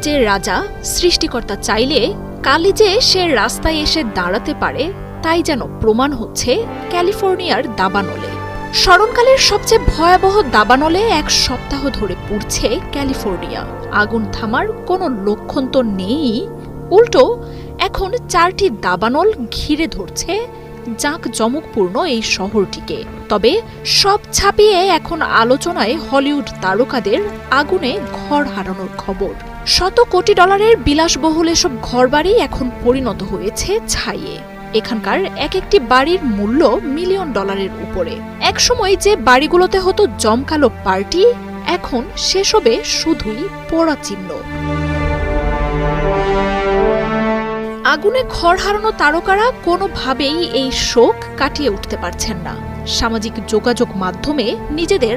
যে রাজা সৃষ্টিকর্তা চাইলে কালই যে সে রাস্তায় এসে দাঁড়াতে পারে তাই যেন প্রমাণ হচ্ছে ক্যালিফোর্নিয়ার দাবানলে। স্মরণকালের সবচেয়ে ভয়াবহ দাবানলে এক সপ্তাহ ধরে পুড়ছে ক্যালিফোর্নিয়া। আগুন থামার কোনো লক্ষণ তো নেই, উল্টো এখন 4টি দাবানল ঘিরে ধরছে জাঁকজমকপূর্ণ এই শহরটিকে। তবে সব ছাপিয়ে এখন আলোচনায় হলিউড তারকাদের আগুনে ঘর হারানোর খবর। শত কোটি ডলারের বিলাসবহুল এসব ঘরবাড়ি এখন পরিণত হয়েছে ছাইয়ে। এখানকার এক একটি বাড়ির মূল্য মিলিয়ন ডলারের উপরে। একসময় যে বাড়িগুলোতে হতো জমকালো পার্টি, এখন সেসবে শুধুই পোড়া চিহ্ন। আগুনে ঘর হারানো তারকারা কোনোভাবেই এই শোক কাটিয়ে উঠতে পারছেন না। সামাজিক যোগাযোগ মাধ্যমে নিজেদের